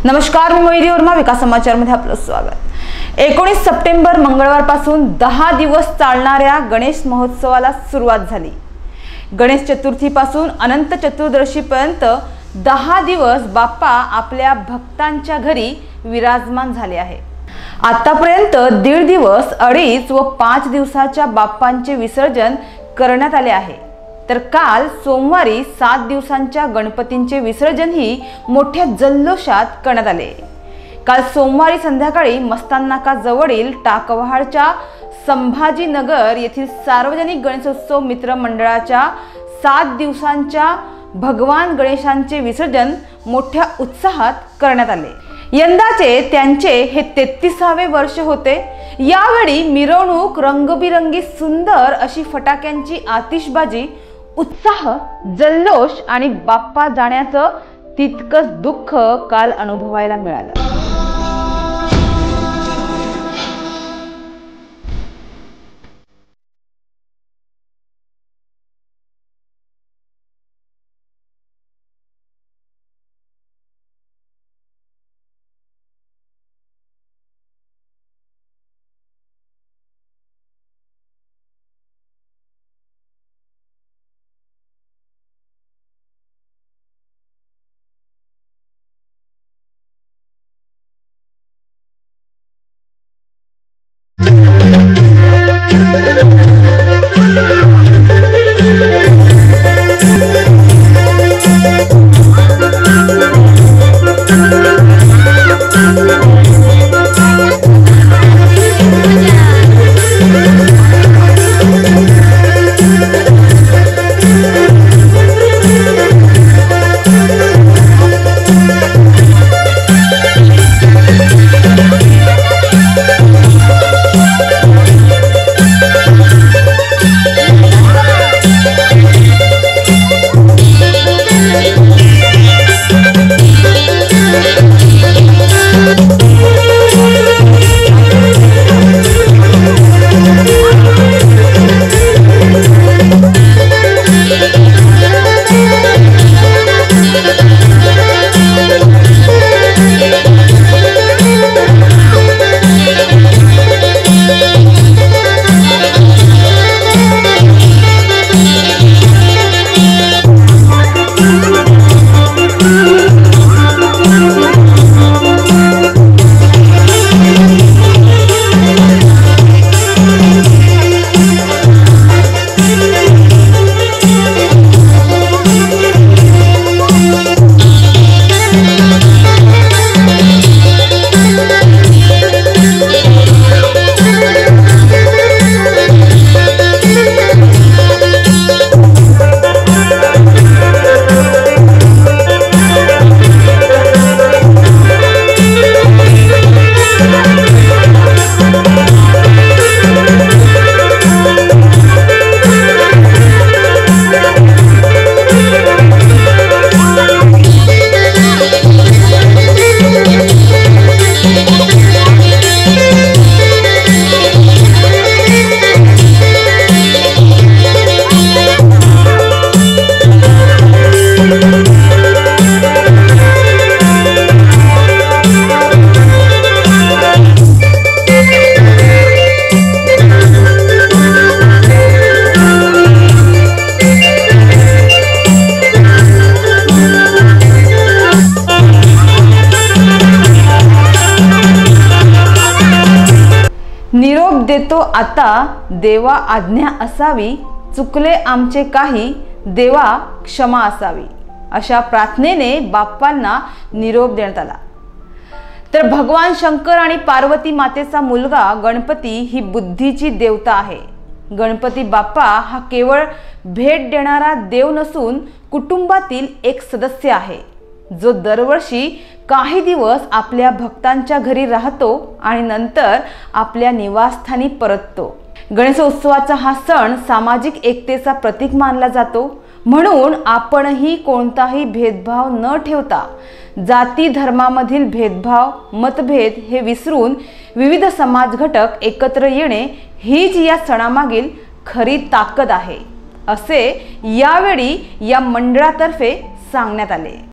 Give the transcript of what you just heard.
नमस्कार, मी मयुरी वर्मा. विकास समाचार मध्ये आपलं स्वागत. 19 सप्टेंबर मंगळवारपासून 10 दिवस चालणाऱ्या गणेश महोत्सवाला सुरुवात झाली. गणेश चतुर्थीपासून अनंत चतुर्दशीपर्यंत 10 दिवस बाप्पा आपल्या भक्तांच्या घरी विराजमान झाले आहे. आतापर्यंत 1.5 दिवस, 2.5 व 5 दिवसाच्या बाप्पांचे विसर्जन करण्यात आले आहे. तर काल सोमवारी 7 दिवसांच्या गणपतींचे विसर्जन ही मोठ्या जल्लोषात करण्यात आले. काल सोमवारी संध्याकाळी मस्ताननाका जवळील टाकवहाडच्या संभाजीनगर येथील सार्वजनिक गणेशोत्सव मित्र मंडळाच्या 7 दिवसांच्या भगवान गणेशांचे विसर्जन मोठ्या उत्साहात करण्यात आले. यंदाचे त्यांचे हे 33वे वर्ष होते. यावेळी मिरवणूक, रंगबिरंगी सुंदर अशी फटाक्यांची आतिषबाजी, उत्साह, जल्लोष आणि बाप्पा जाण्याचं तितकंच दुःख काल अनुभवायला मिळालं. निरोप देतो आता, देवा आज्ञा असावी, चुकले आमचे काही, देवा क्षमा असावी, अशा प्रार्थनेने बाप्पांना निरोप देण्यात आला. तर भगवान शंकर आणि पार्वती मातेचा मुलगा गणपती ही बुद्धीची देवता आहे. गणपती बाप्पा हा केवळ भेट देणारा देव नसून कुटुंबातील एक सदस्य आहे, जो दरवर्षी काही दिवस आपल्या भक्तांच्या घरी राहतो आणि नंतर आपल्या निवासस्थानी परततो. गणेशोत्सवाचा हा सण सामाजिक एकतेचा प्रतीक मानला जातो. म्हणून आपणही कोणताही भेदभाव न ठेवता जाती धर्मामधील भेदभाव, मतभेद हे विसरून विविध समाज घटक एकत्र येणे हीच या सणामागील खरी ताकद आहे, असे यावेळी या मंडळातर्फे सांगण्यात आले.